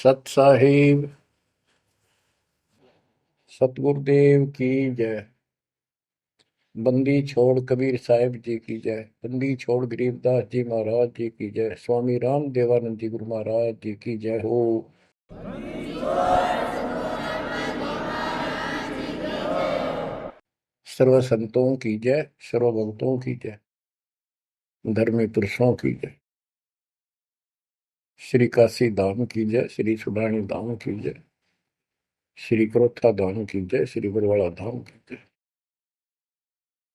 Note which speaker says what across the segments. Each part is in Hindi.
Speaker 1: सत साहिब सतगुरुदेव की जय। बंदी छोड़ कबीर साहिब जी की जय। बंदी छोड़ गरीबदास जी महाराज जी की जय। स्वामी राम देवानंद जी गुरु महाराज जी की जय हो। सर्व संतों की जय, सर्व भक्तों की जय, धर्मी पुरुषों की जय। श्री काशी धाम की जय, श्री सुडानी धाम की जय, श्री क्रोथा धाम की जय, श्री बरवाड़ा धाम की जय।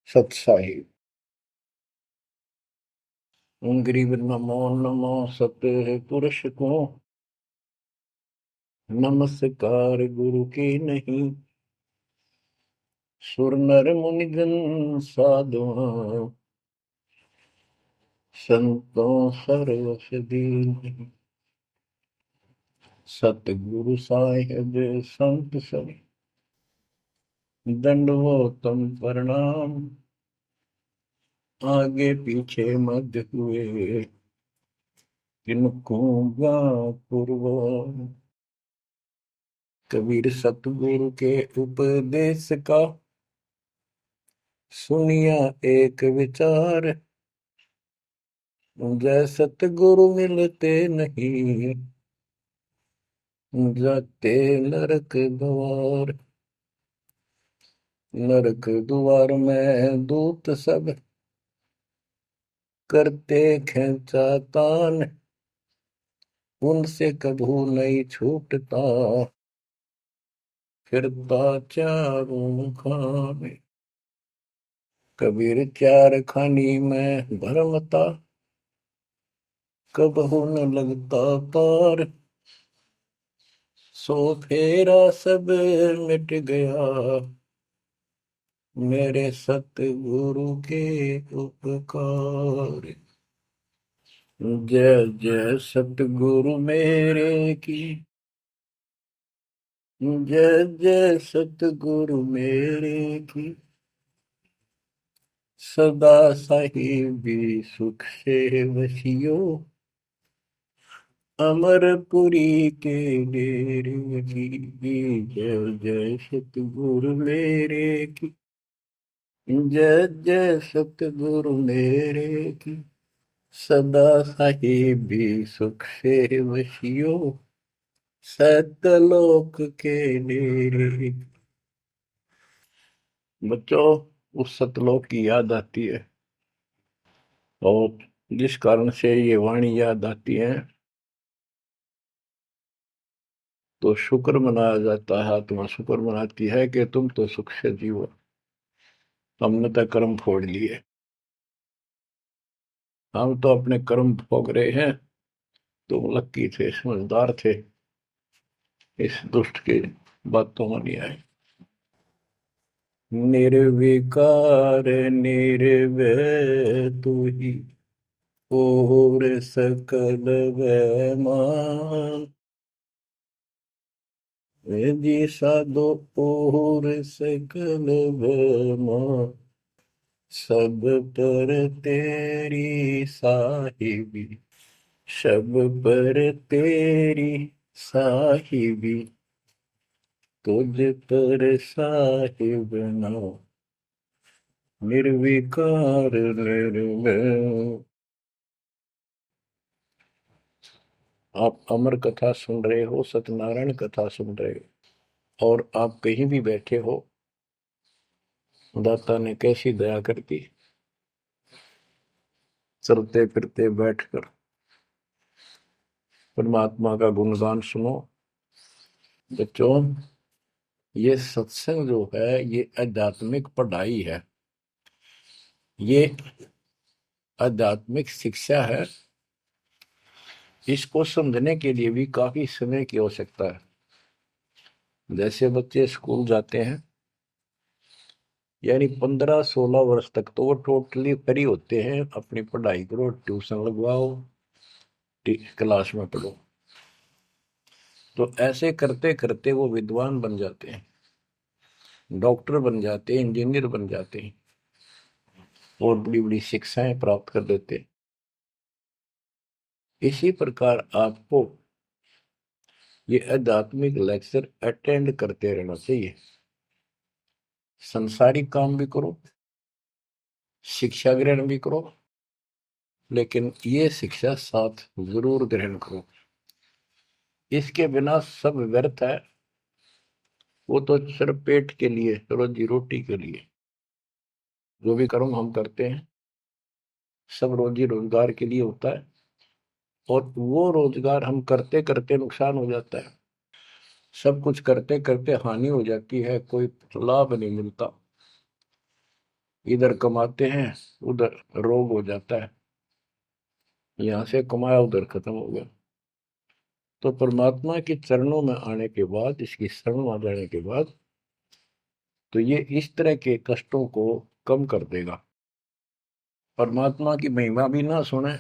Speaker 1: सत साहिब गरीब नमो नमो सत्य पुरुष को, नमस्कार गुरु की नहीं। सुर नर मुनिजन साधुआ, संतों सर्वस दीन। सतगुरु साहिब संत सब, दंडवतम प्रणाम। आगे पीछे मध्य हुए, किनको पूर्व। कबीर सतगुरु के उपदेश का, सुनिया एक विचार। जय सतगुरु मिलते नहीं, जाते नरक द्वार। नरक द्वार में दूत सब, करते खेचा तान। उनसे कभू नहीं छूटता, फिरता चारों खाने। कबीर चार खानी में भरमता, कबहू न लगता पार। सो फेरा सब मिट गया, मेरे सतगुरु के उपकार। जय जय सतगुरु मेरे की, जय जय सतगुरु मेरे की। सदा साहिबी सुख से वसियो, अमरपुरी के डेरे की। जय जय सतगुरु मेरे की, जय जय सतगुरु मेरे की। सदा साहिबी सुख से वसियो, सतलोक के डेरे। बच्चों, उस सतलोक की याद आती है, और जिस कारण से ये वाणी याद आती है तो शुक्र मनाया जाता है। आत्मा शुक्र मनाती है कि तुम तो सुख से जीवो, हमने तो कर्म फोड़ लिए। हम तो अपने कर्म भोग रहे हैं, तुम लक्की थे, समझदार थे, इस दुष्ट के बातों में नहीं आए। निर्विकार निर्भय तू ही, और सकल वैमान। जी साधो और सकल वैमान। सब पर तेरी साहिबी, सब पर तेरी साहिबी। तुझ पर साहिब ना, निर्विकार निर्भय। आप अमर कथा सुन रहे हो, सत्यनारायण कथा सुन रहे हो, और आप कहीं भी बैठे हो, दाता ने कैसी दया कर दी। चलते फिरते बैठकर परमात्मा का गुणगान सुनो। बच्चों, ये सत्संग जो है, ये आध्यात्मिक पढ़ाई है, ये आध्यात्मिक शिक्षा है। इसको समझने के लिए भी काफी समय की आवश्यकता है। जैसे बच्चे स्कूल जाते हैं, यानी 15-16 वर्ष तक तो वो टोटली फ्री होते हैं। अपनी पढ़ाई करो, ट्यूशन लगवाओ, क्लास में पढ़ो। तो ऐसे करते करते वो विद्वान बन जाते हैं, डॉक्टर बन जाते हैं, इंजीनियर बन जाते हैं, और बड़ी बड़ी शिक्षाएं प्राप्त कर लेते हैं। इसी प्रकार आपको ये आध्यात्मिक लेक्चर अटेंड करते रहना चाहिए। संसारिक काम भी करो, शिक्षा ग्रहण भी करो, लेकिन ये शिक्षा साथ जरूर ग्रहण करो। इसके बिना सब व्यर्थ है। वो तो सिर्फ पेट के लिए, रोजी रोटी के लिए जो भी कर्म हम करते हैं सब रोजी रोजगार के लिए होता है, और वो रोजगार हम करते करते नुकसान हो जाता है। सब कुछ करते करते हानि हो जाती है, कोई लाभ नहीं मिलता। इधर कमाते हैं, उधर रोग हो जाता है, यहां से कमाया उधर खत्म हो गया। तो परमात्मा के चरणों में आने के बाद, इसकी शरण आ जाने के बाद, तो ये इस तरह के कष्टों को कम कर देगा। परमात्मा की महिमा भी ना सुने,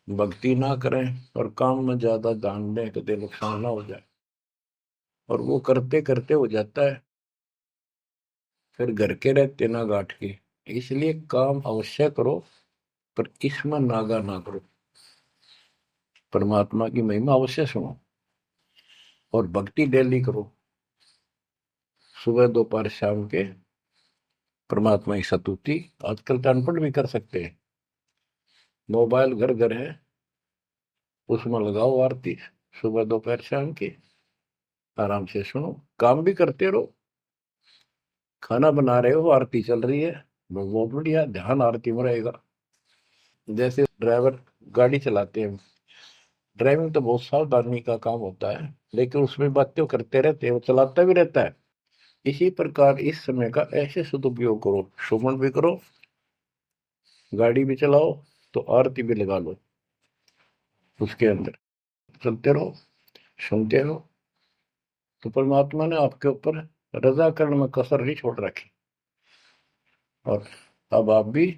Speaker 1: भक्ति ना करें, और काम में ज्यादा ध्यान दें, कभी नुकसान ना हो जाए, और वो करते करते हो जाता है। फिर घर के रहते ना गांठ के। इसलिए काम अवश्य करो, पर इसमें नागा ना करो। परमात्मा की महिमा अवश्य सुनो, और भक्ति डेली करो, सुबह दोपहर शाम के परमात्मा की स्तुति। आजकल तो अनपढ़ भी कर सकते हैं, मोबाइल घर घर है, उसमें लगाओ आरती, सुबह दोपहर शाम की, आराम से सुनो, काम भी करते रहो। खाना बना रहे हो, आरती चल रही है, बहुत बढ़िया, ध्यान आरती में रहेगा। जैसे ड्राइवर गाड़ी चलाते हैं, ड्राइविंग तो बहुत सावधानी का काम होता है, लेकिन उसमें बातें करते रहते हैं, वो चलाता भी रहता है। इसी प्रकार इस समय का ऐसे सदुपयोग करो, श्रवण भी करो, गाड़ी भी चलाओ, तो आरती भी लगा लो, उसके अंदर चलते रहो, सुनते रहो। तो परमात्मा ने आपके ऊपर रजा करने में कसर नहीं छोड़ रखी। और अब आप भी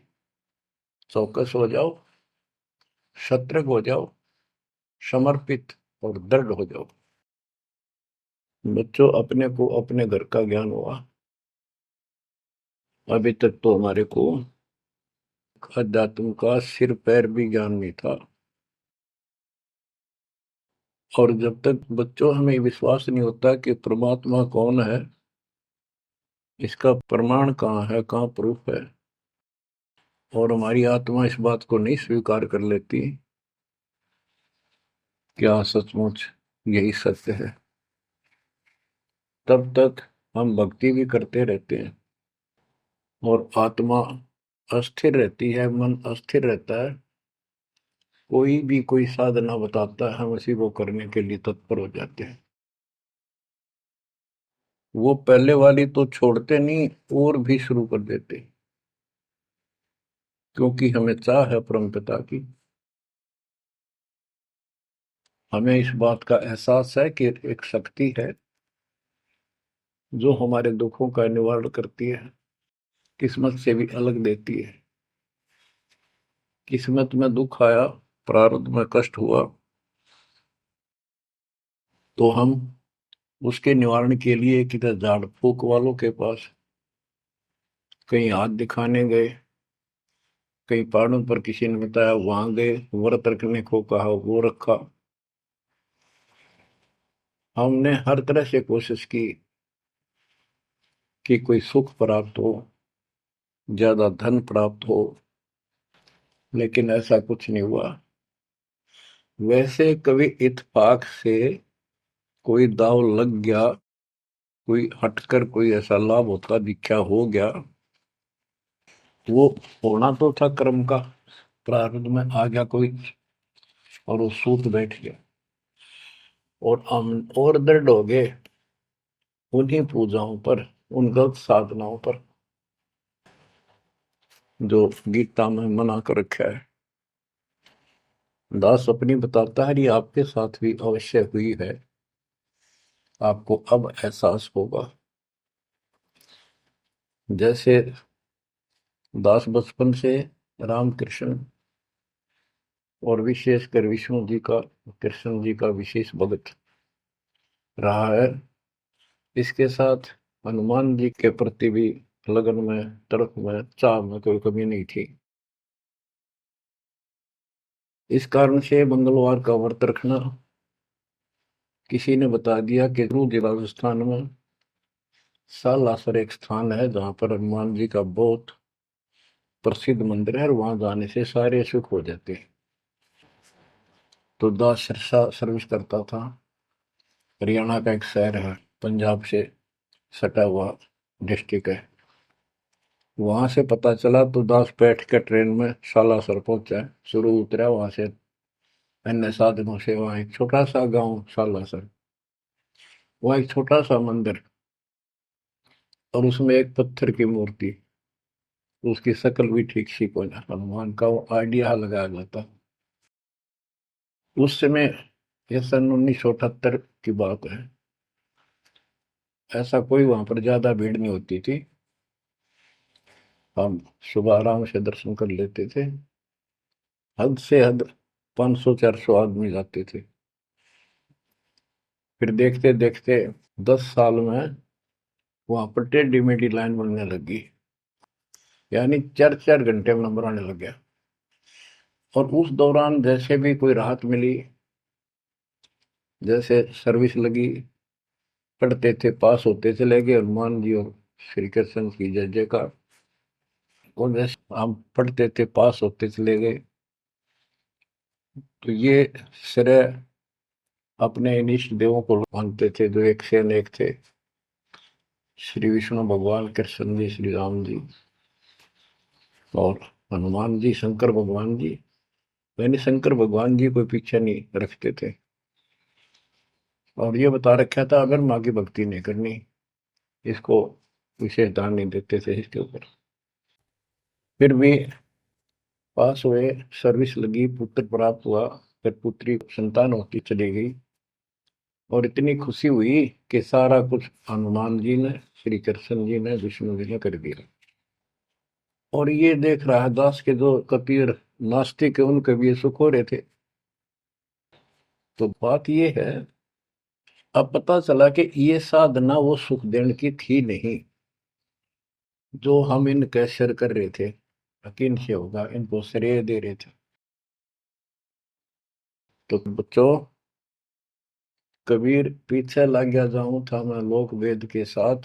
Speaker 1: चौकस हो जाओ, सतर्क हो जाओ, समर्पित और दृढ़ हो जाओ। बच्चों, अपने को अपने घर का ज्ञान हुआ, अभी तक तो हमारे को अध्यात्म का सिर पैर भी ज्ञान नहीं था। और जब तक बच्चों हमें विश्वास नहीं होता कि परमात्मा कौन है, इसका प्रमाण कहाँ है, कहाँ प्रूफ है, और हमारी आत्मा इस बात को नहीं स्वीकार कर लेती क्या सचमुच यही सत्य है, तब तक हम भक्ति भी करते रहते हैं, और आत्मा अस्थिर रहती है, मन अस्थिर रहता है। कोई भी कोई साधना बताता है, हम उसी को करने के लिए तत्पर हो जाते हैं। वो पहले वाली तो छोड़ते नहीं, और भी शुरू कर देते, क्योंकि हमें चाह है परम पिता की। हमें इस बात का एहसास है कि एक शक्ति है जो हमारे दुखों का निवारण करती है, किस्मत से भी अलग देती है। किस्मत में दुख आया, प्रारब्ध में कष्ट हुआ, तो हम उसके निवारण के लिए किधर झाड़ फूक वालों के पास, कहीं हाथ दिखाने गए, कहीं पहाड़ों पर किसी ने बताया वहां गए, व्रत रखने को कहा वो रखा। हमने हर तरह से कोशिश की कि कोई सुख प्राप्त हो, ज्यादा धन प्राप्त हो, लेकिन ऐसा कुछ नहीं हुआ। वैसे कभी इत्तेफाक से कोई दाव लग गया, कोई हटकर कोई ऐसा लाभ होता दिखा हो गया, वो होना तो था कर्म का, प्रारब्ध में आ गया कोई, और वो सूत बैठ गया, और हम और दृढ़ हो गए उन्हीं पूजाओं पर, उन गलत साधनाओं पर जो गीता में मना कर रखा है। दास अपनी बताता है, ये आपके साथ भी अवश्य हुई है, आपको अब एहसास होगा। जैसे दास बचपन से रामकृष्ण और विशेषकर विष्णु जी का, कृष्ण जी का विशेष भक्त रहा है, इसके साथ हनुमान जी के प्रति भी लगन में, तरफ में, चाह में कोई कमी नहीं थी। इस कारण से मंगलवार का व्रत रखना, किसी ने बता दिया कि जिला राजस्थान में सालासर एक स्थान है जहां पर हनुमान जी का बहुत प्रसिद्ध मंदिर है और वहां जाने से सारे सुख हो जाते हैं। तो दास सिरसा सर्विस करता था। हरियाणा का एक शहर है, पंजाब से सटा हुआ डिस्ट्रिक्ट है। वहां से पता चला तो दास बैठ के ट्रेन में सालासर पहुंचा, शुरू उतरा वहां से अन्य साधनों से। वहां एक छोटा सा गांव सालासर, वहां एक छोटा सा मंदिर और उसमें एक पत्थर की मूर्ति। उसकी शक्ल भी ठीक सी को ना, हनुमान का वो आइडिया लगाया जाता। उस समय, ये सन 1978 की बात है, ऐसा कोई वहां पर ज्यादा भीड़ नहीं होती थी। हम सुबह आराम से दर्शन कर लेते थे। हद से हद 500-400 आदमी जाते थे। फिर देखते देखते 10 साल में वहां पर टेढ़ी मेढ़ी लाइन बनने लगी, यानी 4-4 घंटे में नंबर आने लग गया। और उस दौरान जैसे भी कोई राहत मिली, जैसे सर्विस लगी, पढ़ते थे, पास होते चले गए, हनुमान जी और श्री कृष्ण की जय जयकार। और जैसे हम पढ़ते थे, पास होते चले गए। तो ये श्रेय अपने इन इष्ट देवों को मानते थे जो एक से अनेक थे। श्री विष्णु भगवान, कृष्ण जी, श्री राम जी और हनुमान जी, शंकर भगवान जी। यानी शंकर भगवान जी कोई पीछे नहीं रखते थे। और ये बता रखा था अगर माँ की भक्ति नहीं करनी, इसको विशेष ध्यान नहीं देते थे इसके ऊपर। फिर भी पास हुए, सर्विस लगी, पुत्र प्राप्त हुआ। फिर पुत्री संतान होती चली गई और इतनी खुशी हुई कि सारा कुछ हनुमान जी ने, श्री कृष्ण जी ने, विष्णु जी ने कर दिया। और ये देख रहा है दास के जो कबीर नास्तिक है उनके भी ये सुख हो रहे थे। तो बात ये है, अब पता चला कि ये साधना वो सुख देने की थी नहीं जो हम इनके सिर कर रहे थे। यकीन से होगा, इनको श्रेय दे रहे थे। तो बच्चों, कबीर पीछे लग गया जाऊं था मैं लोक वेद के साथ,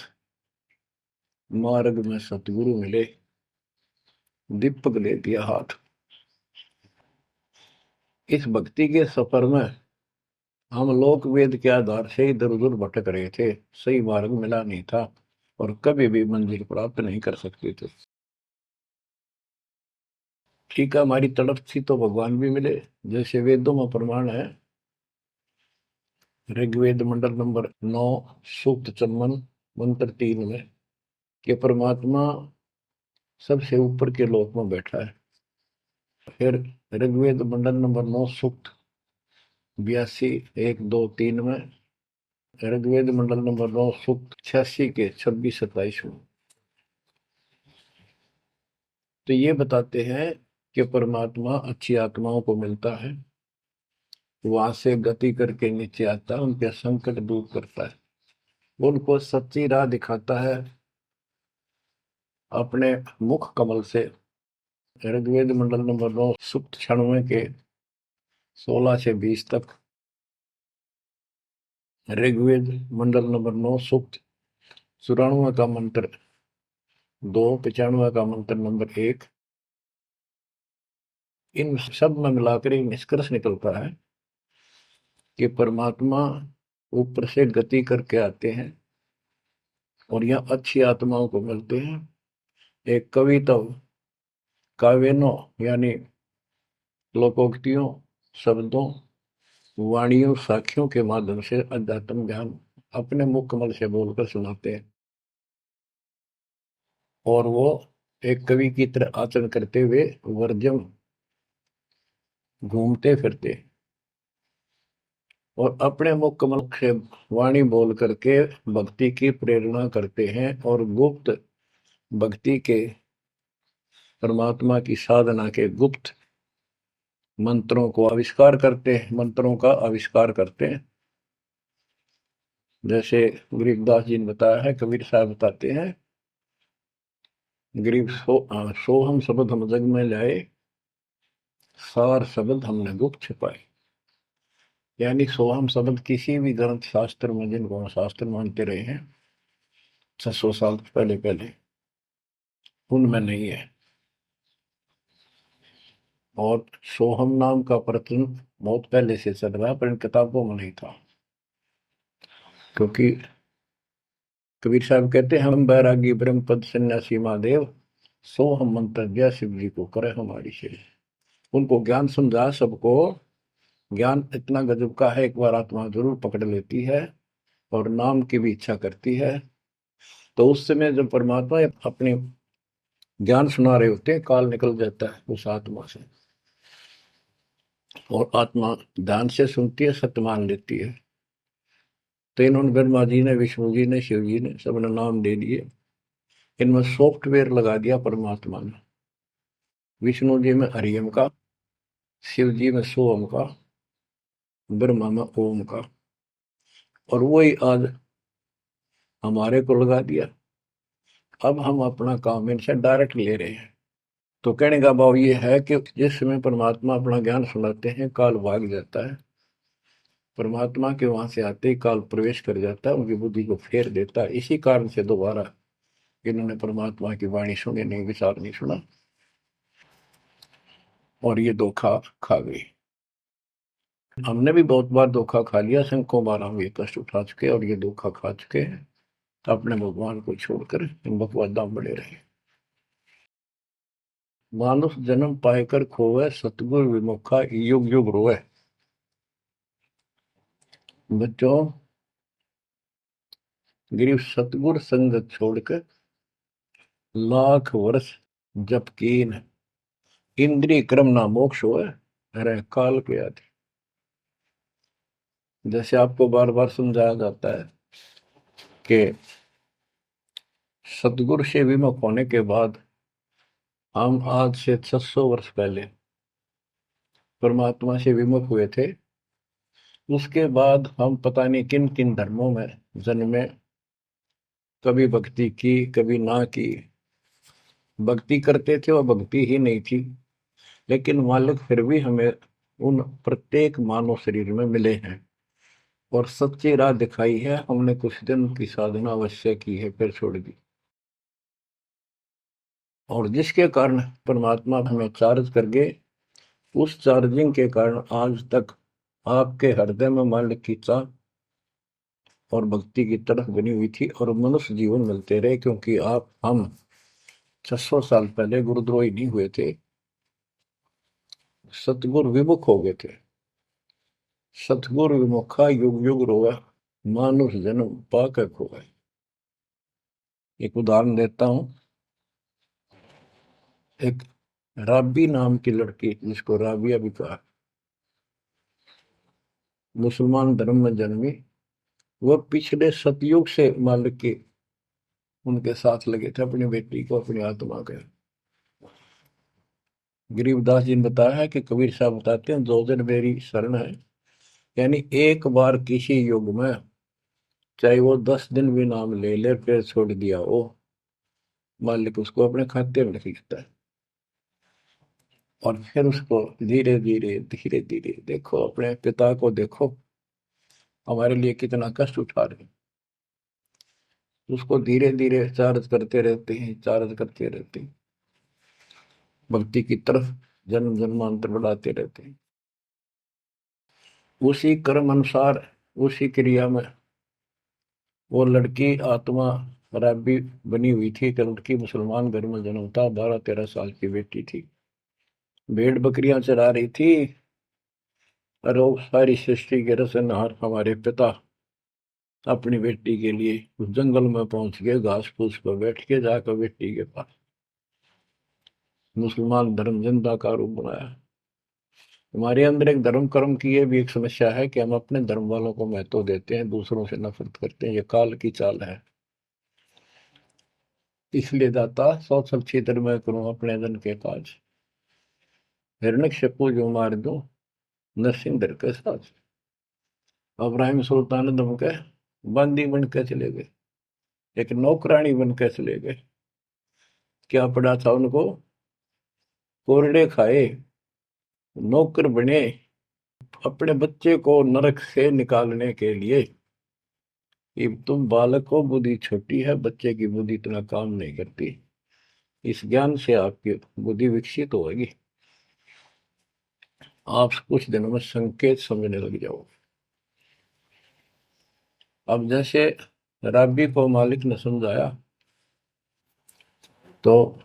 Speaker 1: मार्ग में सतगुरु मिले, दीपक ले दिया हाथ। इस भक्ति के सफर में हम लोक वेद के आधार से इधर उधर भटक रहे थे, सही मार्ग मिला नहीं था और कभी भी मंजिल प्राप्त नहीं कर सकते थे। ठीक है, हमारी तड़प थी तो भगवान भी मिले। जैसे वेदों में प्रमाण है, ऋग्वेद मंडल नंबर 9, सूक्त चमन, मंत्र 3 में, कि परमात्मा सबसे ऊपर के लोक में बैठा है। फिर ऋग्वेद मंडल नंबर 9, सूक्त 82, 1, 2, 3 में, ऋग्वेद मंडल नंबर 9, सूक्त 86 के 26-27 में। तो ये बताते हैं कि परमात्मा अच्छी आत्माओं को मिलता है, वहां से गति करके नीचे आता है, उनके संकट दूर करता है, उनको सच्ची राह दिखाता है अपने मुख कमल से। ऋग्वेद मंडल नंबर 9, सूक्त 96 के 16 से 20 तक, ऋग्वेद मंडल नंबर 9, सूक्त 94 का मंत्र 2, 95 का मंत्र नंबर 1। इन सब में मिलाकर एक निष्कर्ष निकलता है कि परमात्मा ऊपर से गति करके आते हैं और यहाँ अच्छी आत्माओं को मिलते हैं। एक कविता, काव्यों यानी लोकोक्तियों, शब्दों, वाणियों, साखियों के माध्यम से अध्यात्म ज्ञान अपने मुख कमल से बोलकर सुनाते हैं। और वो एक कवि की तरह आचरण करते हुए वर्जम घूमते फिरते और अपने मुख कमल से वाणी बोल करके भक्ति की प्रेरणा करते हैं और गुप्त भक्ति के, परमात्मा की साधना के गुप्त मंत्रों को आविष्कार करते हैं, मंत्रों का आविष्कार करते हैं। जैसे गरीबदास जी ने बताया है, कबीर साहब बताते हैं, गरीब सोहम शब्द हम जग में लाए, सार शब्द हमने गुप्त छिपाए। यानी सोहम शब्द किसी भी ग्रंथ शास्त्र में, जिनको हम शास्त्र मानते रहे हैं 600 साल पहले पहले, उनमें नहीं है। और सोहम नाम का प्रचलन बहुत पहले से चल रहा है, पर इन किताबों में नहीं था। क्योंकि कबीर साहब कहते हैं, हम बैरागी ब्रह्म पद सन्यासी महादेव, सो हम मंत्र दिया शिव जी को करे हमारी से। उनको ज्ञान समझा सबको। ज्ञान इतना गजब का है, एक बार आत्मा जरूर पकड़ लेती है और नाम की भी इच्छा करती है, तो उस समय जब परमात्मा अपने ज्ञान सुना रहे होते हैं, काल निकल जाता है उस आत्मा से, और आत्मा ध्यान से सुनती है, सत्य मान लेती है। तो इन्होंने ब्रह्मा जी ने, विष्णु जी ने, शिव जी ने, सबने नाम दे दिए। इनमें सॉफ्टवेयर लगा दिया परमात्मा ने। विष्णु जी में हरियम का, शिव जी में सोम का, ब्रह्मा में ओम का, और वही आज हमारे को लगा दिया। अब हम अपना काम इनसे डायरेक्ट ले रहे हैं। तो कहने का भाव ये है कि जिस समय परमात्मा अपना ज्ञान सुनाते हैं, काल भाग जाता है। परमात्मा के वहां से आते ही काल प्रवेश कर जाता है, उनकी बुद्धि को फेर देता है। इसी कारण से दोबारा इन्होंने परमात्मा की वाणी सुनी नहीं, विचार नहीं सुना, और ये धोखा खा गई। हमने भी बहुत बार धोखा खा लिया, शंखों बार हम ये कष्ट उठा चुके और ये धोखा खा चुके हैं। तो अपने भगवान को छोड़कर इन बकवादा बड़े रहे। मानुष जन्म पाएकर खोवे, सतगुरु विमुखा युग युग रोए। बच्चों, गिरीश सतगुर संगत छोड़कर लाख वर्ष जप कीन, इंद्रिय क्रम ना मोक्ष होए, अरे काल के आदि। जैसे आपको बार बार समझाया जाता है कि सतगुरु से विमुख होने के बाद हम आज से 600 वर्ष पहले परमात्मा से विमुख हुए थे। उसके बाद हम पता नहीं किन किन धर्मों में जन्मे, कभी भक्ति की कभी ना की। भक्ति करते थे और भक्ति ही नहीं थी, लेकिन मालिक फिर भी हमें उन प्रत्येक मानव शरीर में मिले हैं और सच्ची राह दिखाई है। हमने कुछ दिन की साधना अवश्य की है, फिर छोड़ दी, और जिसके कारण परमात्मा हमें चार्ज कर गए। उस चार्जिंग के कारण आज तक आपके हृदय में मालिक की चाह और भक्ति की तरफ बनी हुई थी, और मनुष्य जीवन मिलते रहे। क्योंकि हम 600 साल पहले गुरुद्रोही नहीं हुए थे, सतगुरु विमुख हो गए थे। सतगुरु विमुखा युग युग रोआ, मानुष जन्म पाकर खोए। एक उदाहरण देता हूं। एक राबी नाम की लड़की, जिसको राबिया भी कहा, मुसलमान धर्म में जन्मी। वह पिछले सतयुग से मालिक के उनके साथ लगे थे, अपनी बेटी को, अपनी आत्मा के। गरीबदास जी ने बताया है कि कबीर साहब बताते हैं, दो दिन मेरी शरण है। यानी एक बार किसी युग में चाहे वो 10 दिन भी नाम ले ले, फिर छोड़ दिया वो, मालिक उसको अपने खाते में लिख लेता है। और फिर उसको धीरे धीरे धीरे धीरे, देखो अपने पिता को, देखो हमारे लिए कितना कष्ट उठा रहे हैं। उसको धीरे धीरे चार्ज करते रहते हैं, चार्ज करते रहते हैं, भक्ति की तरफ जन्म जन्मांतर बढ़ाते रहते हैं। उसी कर्म अनुसार, उसी क्रिया में वो लड़की आत्मा राबी बनी हुई थी। एक लड़की मुसलमान घर में जन्म था, 12-13 साल की बेटी थी, भेड़ बकरियां चरा रही थी। और वो सारी सृष्टि के रचनहार हमारे पिता अपनी बेटी के लिए उस जंगल में पहुंच गए, घास फूस पर बैठ के जाकर बेटी के पास मुसलमान धर्म जिंदा का रूप बनाया। हमारे अंदर एक धर्म कर्म की ये भी एक समस्या है कि हम अपने धर्म वालों को महत्व देते हैं, दूसरों से नफरत करते हैं। ये काल की चाल है। इसलिए दाता सौ सब क्षेत्र में करूं अपने धन के काज, हिरण्यकशिपु जो मार दूं, नरसिंह धर के साथ। अब्राहिम सुल्तान दम के बंदी बन के चले गए, एक नौकरानी बन के चले गए। क्या पड़ा था उनको? कोरडे खाए, नौकर बने, अपने बच्चे को नरक से निकालने के लिए कि तुम बालक हो, बुद्धि छोटी है, बच्चे की बुद्धि इतना काम नहीं करती, इस ज्ञान से आपकी बुद्धि विकसित होगी, आप कुछ दिनों में संकेत समझने लग जाओ। अब जैसे रबी को मालिक ने समझाया, तो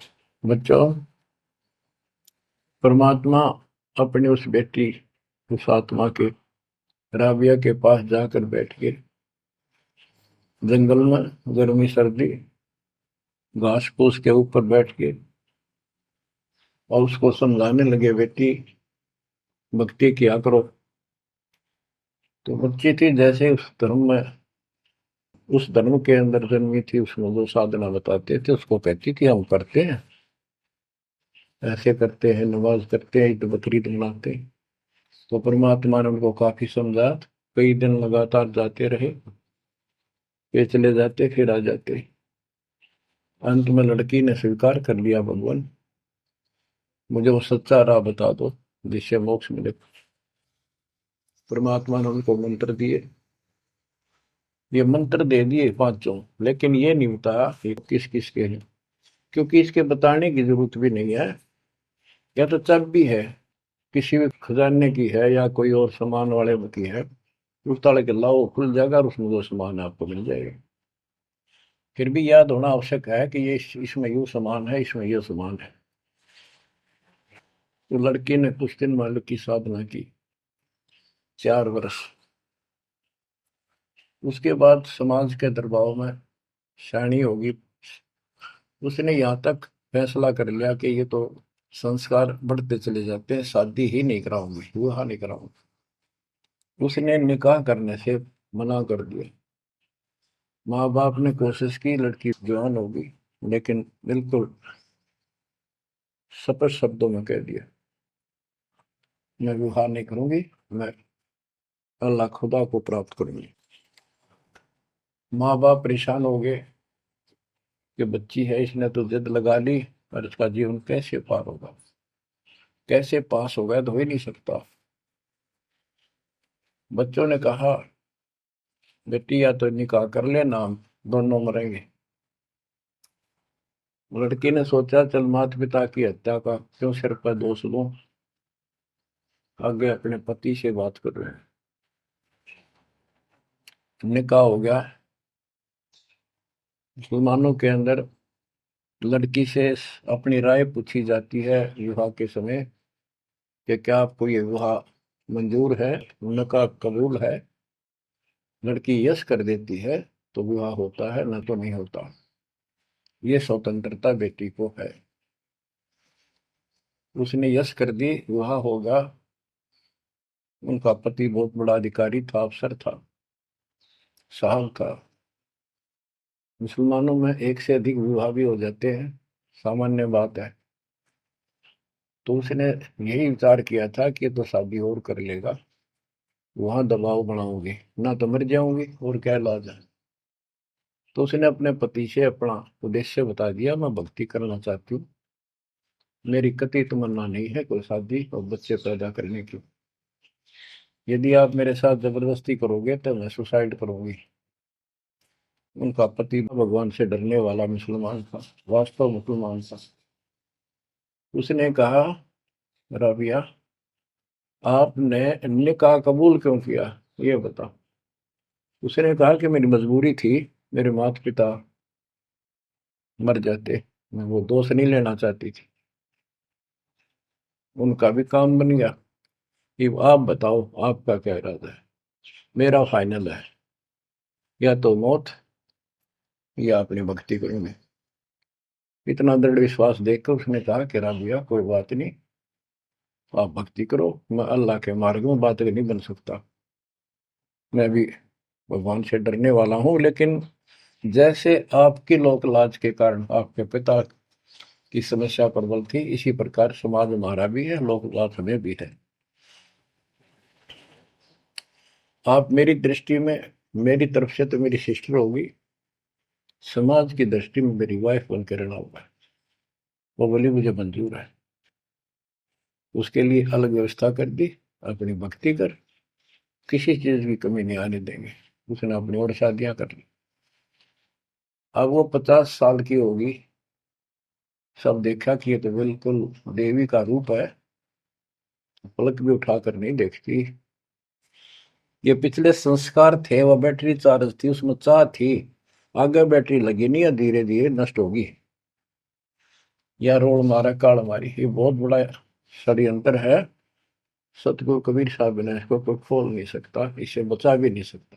Speaker 1: बच्चों, परमात्मा अपनी उस बेटी, उस आत्मा के, राबिया के पास जाकर बैठ के जंगल में गर्मी सर्दी घास फूस के ऊपर बैठ के और उसको समझाने लगे, बेटी भक्ति किया करो। तो बच्ची थी, जैसे उस धर्म के अंदर जन्मी थी, उसमें जो साधना बताते थे उसको कहती थी हम करते हैं, ऐसे करते हैं, नमाज करते हैं, ईद बकरीद मनाते हैं। तो परमात्मा ने उनको काफी समझा, कई दिन लगातार जाते रहे, ये चले जाते फिर आ जाते। अंत में लड़की ने स्वीकार कर लिया, भगवान मुझे वो सच्चा राह बता दो जिससे मोक्ष मिले। परमात्मा ने उनको मंत्र दिए, ये मंत्र दे दिए पांचों, लेकिन ये नहीं बताया कि किस किस के हैं, क्योंकि इसके बताने की जरूरत भी नहीं है। या तो चाबी है, किसी भी खजाने की है या कोई और सामान वाले की है, उस ताले के लाओ, खुल जाएगा और उसमें जो सामान है आपको मिल जाएगा। फिर भी याद होना आवश्यक है कि ये इसमें यूं सामान है, इसमें ये सामान है। तो लड़की ने कुछ दिन मालिक की साधना की, 4 वर्ष। उसके बाद समाज के दबाव में शानी होगी, उसने यहाँ तक फैसला कर लिया कि ये तो संस्कार बढ़ते चले जाते हैं, शादी ही नहीं कराऊंगी, विवाह नहीं कराऊंगी। उसने निकाह करने से मना कर दिया। माँ बाप ने कोशिश की, लड़की जवान होगी, लेकिन बिल्कुल स्पष्ट शब्दों में कह दिया, मैं विवाह नहीं करूंगी, मैं अल्लाह खुदा को प्राप्त करूंगी। माँ बाप परेशान हो गए कि बच्ची है, इसने तो जिद लगा ली, और इसका जीवन कैसे पार होगा, कैसे पास होगा, तो हो ही नहीं सकता। बच्चों ने कहा, बेटी या तो निकाह कर लेना, हम दोनों मरेंगे। लड़की ने सोचा, चल माता पिता की हत्या का क्यों सिर पर दोष दूं, आगे अपने पति से बात कर रहे हैं। निकाह हो गया। मुसलमानों के अंदर लड़की से अपनी राय पूछी जाती है विवाह के समय कि क्या आपको ये विवाह मंजूर है, निकाह कबूल है। लड़की यस कर देती है तो विवाह होता है, न तो नहीं होता। ये स्वतंत्रता बेटी को है। उसने यस कर दी, विवाह होगा। उनका पति बहुत बड़ा अधिकारी था, अफसर था, साहब था। मुसलमानों में एक से अधिक विवाह भी हो जाते हैं, सामान्य बात है। तो उसने यही विचार किया था कि ये तो शादी और कर लेगा, वहां दबाव बनाऊंगी, ना तो मर जाऊंगी और क्या इलाज है। तो उसने अपने पति से अपना उद्देश्य बता दिया, मैं भक्ति करना चाहती हूँ, मेरी कतई तमन्ना नहीं है कोई शादी और बच्चे पैदा करने की। यदि आप मेरे साथ जबरदस्ती करोगे तो मैं सुसाइड करूंगी। उनका पति भगवान से डरने वाला मुसलमान था, वास्तव मुसलमान था। उसने कहा, राबिया आपने निकाह कबूल क्यों किया, ये बता। उसने कहा कि मेरी मजबूरी थी, मेरे माता पिता मर जाते, मैं वो दोष नहीं लेना चाहती थी, उनका भी काम बन गया। कि आप बताओ आपका क्या इरादा है। मेरा फाइनल है, या तो मौत या अपनी भक्ति करूंगे। इतना दृढ़ विश्वास देखकर उसने कहा कि राबिया कोई बात नहीं, आप भक्ति करो, मैं अल्लाह के मार्ग में बात नहीं बन सकता, मैं भी भगवान से डरने वाला हूँ। लेकिन जैसे आपकी लोक लाज के कारण आपके पिता की समस्या प्रबल थी, इसी प्रकार समाज हमारा भी है, लोक लाज हमें भी है। आप मेरी दृष्टि में, मेरी तरफ से तो मेरी सिस्टर होगी, समाज की दृष्टि में मेरी वाइफ बनकर रहना होगा। वो बोली मुझे मंजूर है। उसके लिए अलग व्यवस्था कर दी, अपनी भक्ति कर, किसी चीज की कमी नहीं आने देंगे। उसने अपनी और शादियां कर ली। अब वो 50 साल की होगी, सब देखा कि ये तो बिल्कुल देवी का रूप है, पलक भी उठाकर नहीं देखती। ये पिछले संस्कार थे, वो बैटरी चार्ज थी, उसमें चाह थी, आगे बैटरी लगी नहीं है, धीरे धीरे नष्ट होगी। या रोड मारा काल मारी, ये बहुत बड़ा षड्यंत्र है। सतगुरु कबीर साहब ने इसको कोई खोल नहीं सकता, इसे बचा भी नहीं सकता।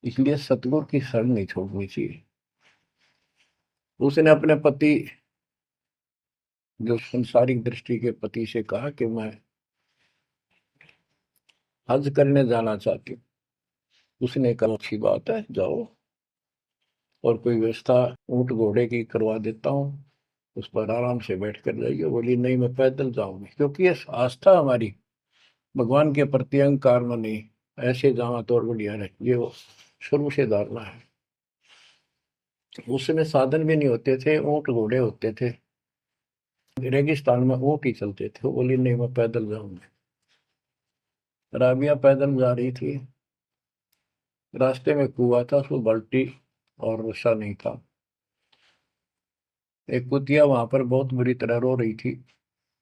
Speaker 1: इसलिए सतगुरु की शरण नहीं छोड़नी चाहिए। उसने अपने पति, जो संसारिक दृष्टि के पति से कहा कि मैं हज करने जाना चाहती हूँ। उसने कहा अच्छी बात है, जाओ, और कोई व्यवस्था ऊंट घोड़े की करवा देता हूँ, उस पर आराम से बैठ कर जाइए। बोली नहीं, मैं पैदल जाऊंगी, क्योंकि ये आस्था हमारी भगवान के प्रति, अहंकार में नहीं। ऐसे जावा तो और बढ़िया रहे, ये वो शुरू से धारणा है। उसमें साधन भी नहीं होते थे, ऊंट घोड़े होते थे, रेगिस्तान में ऊंट ही चलते थे। वो बोली नहीं, मैं पैदल जाऊंगी। राबिया पैदल जा रही थी, रास्ते में कुआं था, उसमें बाल्टी और रस्सा नहीं था। एक कुतिया वहां पर बहुत बुरी तरह रो रही थी,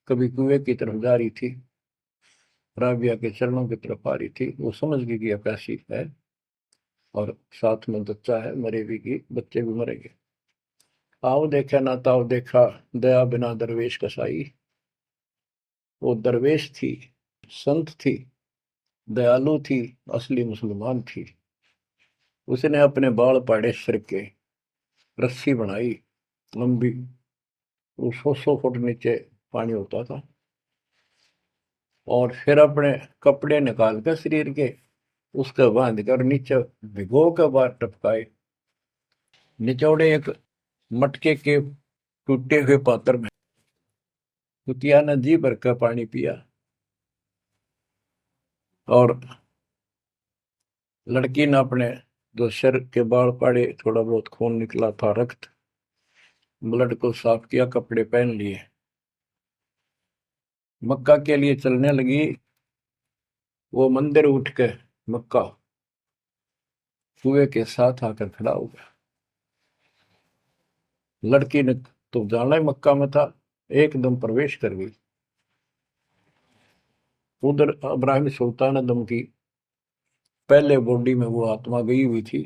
Speaker 1: कभी कुएं की तरफ जा रही थी, राबिया के चरणों की तरफ आ रही थी। वो समझ गई कि यह प्यासी है, और साथ में बच्चा है, मरेगी की बच्चे भी मरेंगे। आओ देखा ना ताओ देखा, दया बिना दरवेश कसाई। वो दरवेश थी, संत थी, दयालु थी, असली मुसलमान थी। उसने अपने बाल पाड़े सिर के, रस्सी बनाई लंबी, वो 100 100 फुट नीचे पानी होता था, और फिर अपने कपड़े निकाल कर शरीर के, उसके बांध कर नीचे भिगो के बाहर टपकाए, निचौड़े एक मटके के टूटे हुए पात्र में। कुतिया ने जी भर का पानी पिया, और लड़की ने अपने जो सिर के बाल पाड़े, थोड़ा बहुत खून निकला था, रक्त, ब्लड को साफ किया, कपड़े पहन लिए, मक्का के लिए चलने लगी। वो मंदिर उठ के मक्का कुएं के साथ आकर खड़ा हो गया। लड़की ने तो जाना ही मक्का में था, एकदम प्रवेश कर गई। उधर इब्राहिम सुल्तान अदम की पहले बॉडी में वो आत्मा गई हुई थी,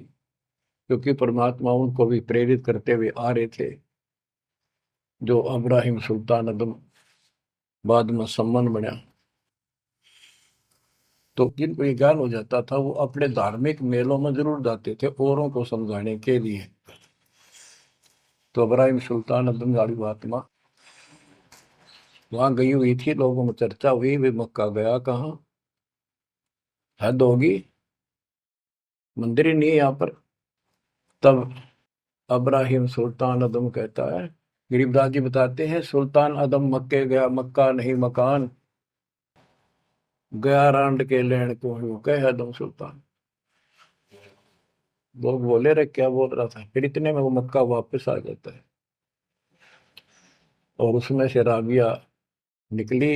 Speaker 1: क्योंकि परमात्मा उनको भी प्रेरित करते हुए आ रहे थे। जो इब्राहिम सुल्तान अदम बाद में सम्मान बना, तो जिनको ये ज्ञान हो जाता था, वो अपने धार्मिक मेलों में जरूर जाते थे औरों को समझाने के लिए। तो इब्राहिम सुल्तान अदम वाली आत्मा वहां गई हुई थी, लोगों में चर्चा हुई, वे मक्का गया कहाँ, हद होगी, मंदिर ही नहीं है यहाँ पर। तब इब्राहिम सुल्तान अदम कहता है, गरीबदास जी बताते हैं, सुल्तान अदम मक्के गया, मक्का नहीं मकान, गया रांड के लेन को यूं कह अदम सुल्तान। लोग बोले रे क्या बोल रहा था, फिर इतने में वो मक्का वापस आ जाता है, और उसमें से राबिया निकली।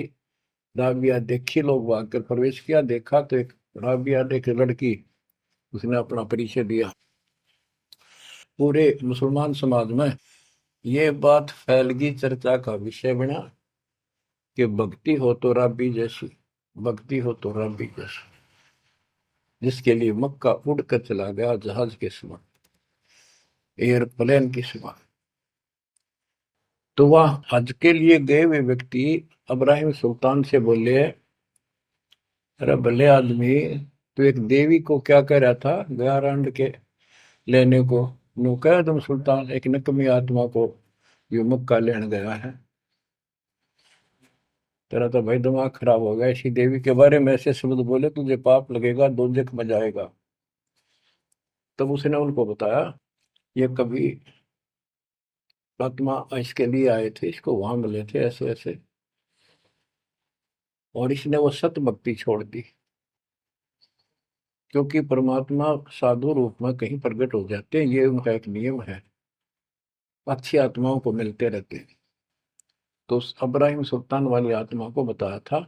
Speaker 1: राबिया देखी, लोग भाग कर प्रवेश किया, देखा तो एक राबिया ने, एक लड़की, उसने अपना परिचय दिया। पूरे मुसलमान समाज में ये बात फैल गई, चर्चा का विषय बना कि भक्ति हो तो राबी जैसी, भक्ति हो तो राबी जैसी, जिसके लिए मक्का उड़कर चला गया जहाज के समान, एयरप्लेन के समान। तो वह हज के लिए गए हुए व्यक्ति इब्राहिम सुल्तान से बोले, अरे भले आदमी, तो एक देवी को क्या कह रहा था, गया रांड के लेने को, नो कह तुम सुल्तान, एक नकमी आत्मा को यो मक्का लेने गया है। तेरा तो भाई दिमाग खराब हो गया, ऐसी देवी के बारे में ऐसे शब्द बोले, तुझे पाप लगेगा, दोजख में जाएगा। तब उसने उनको बताया, ये कभी आत्मा इसके लिए आए थे, इसको वहां मिले थे ऐसे ऐसे, और इसने वो सत भक्ति छोड़ दी, क्योंकि परमात्मा साधु रूप में कहीं प्रकट हो जाते हैं, ये उनका एक नियम है, अच्छी आत्माओं को मिलते रहते हैं। तो उस इब्राहिम सुल्तान वाली आत्मा को बताया था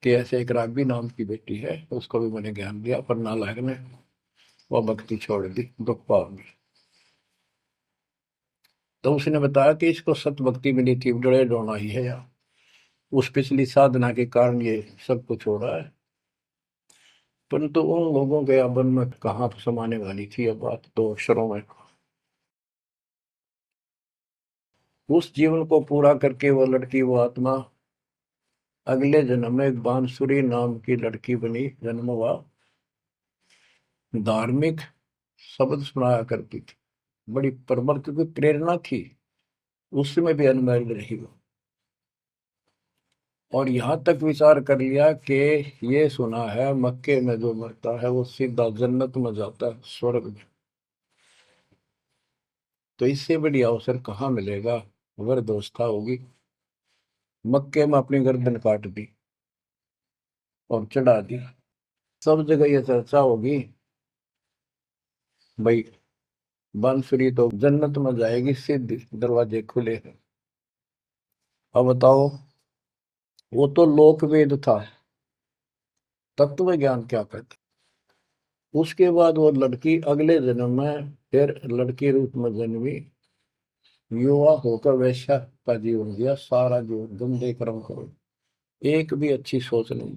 Speaker 1: कि ऐसे एक राबी नाम की बेटी है, उसको भी मैंने ज्ञान दिया, पर नालायक ने वह भक्ति छोड़ दी, दुख पाओगी। तो उसने बताया कि इसको सत भक्ति मिली थी, जड़े डोना ही है यार, उस पिछली साधना के कारण ये सब कुछ हो रहा है। परंतु उन लोगों के अबन में कहाँ समाने वाली थी अब बात, तो अक्षरों में। उस जीवन को पूरा करके वो लड़की, वो आत्मा अगले जन्म में एक बांसुरी नाम की लड़की बनी, जन्म हुआ। धार्मिक शब्द सुनाया करती थी, बड़ी प्रबल, क्योंकि प्रेरणा थी उसमें भी अनमोल रही वो। और यहां तक विचार कर लिया कि ये सुना है मक्के में जो मरता है वो सीधा जन्नत में जाता है, स्वर्ग में। तो इससे बड़ी अवसर कहाँ मिलेगा, अगर दोस्ता होगी। मक्के में अपनी गर्दन काट दी और चढ़ा दी, सब जगह ये चर्चा होगी, भाई बांसुरी तो जन्नत में जाएगी, सीधे दरवाजे खुले हैं। अब बताओ, वो तो लोक वेद था, तत्व ज्ञान क्या कहते। उसके बाद वो लड़की अगले जन्म में फिर लड़की रूप में जन्मी, युवा होकर वैश्या का जीवन दिया, सारा जीवन गंदे कर्म करो, एक भी अच्छी सोच नहीं,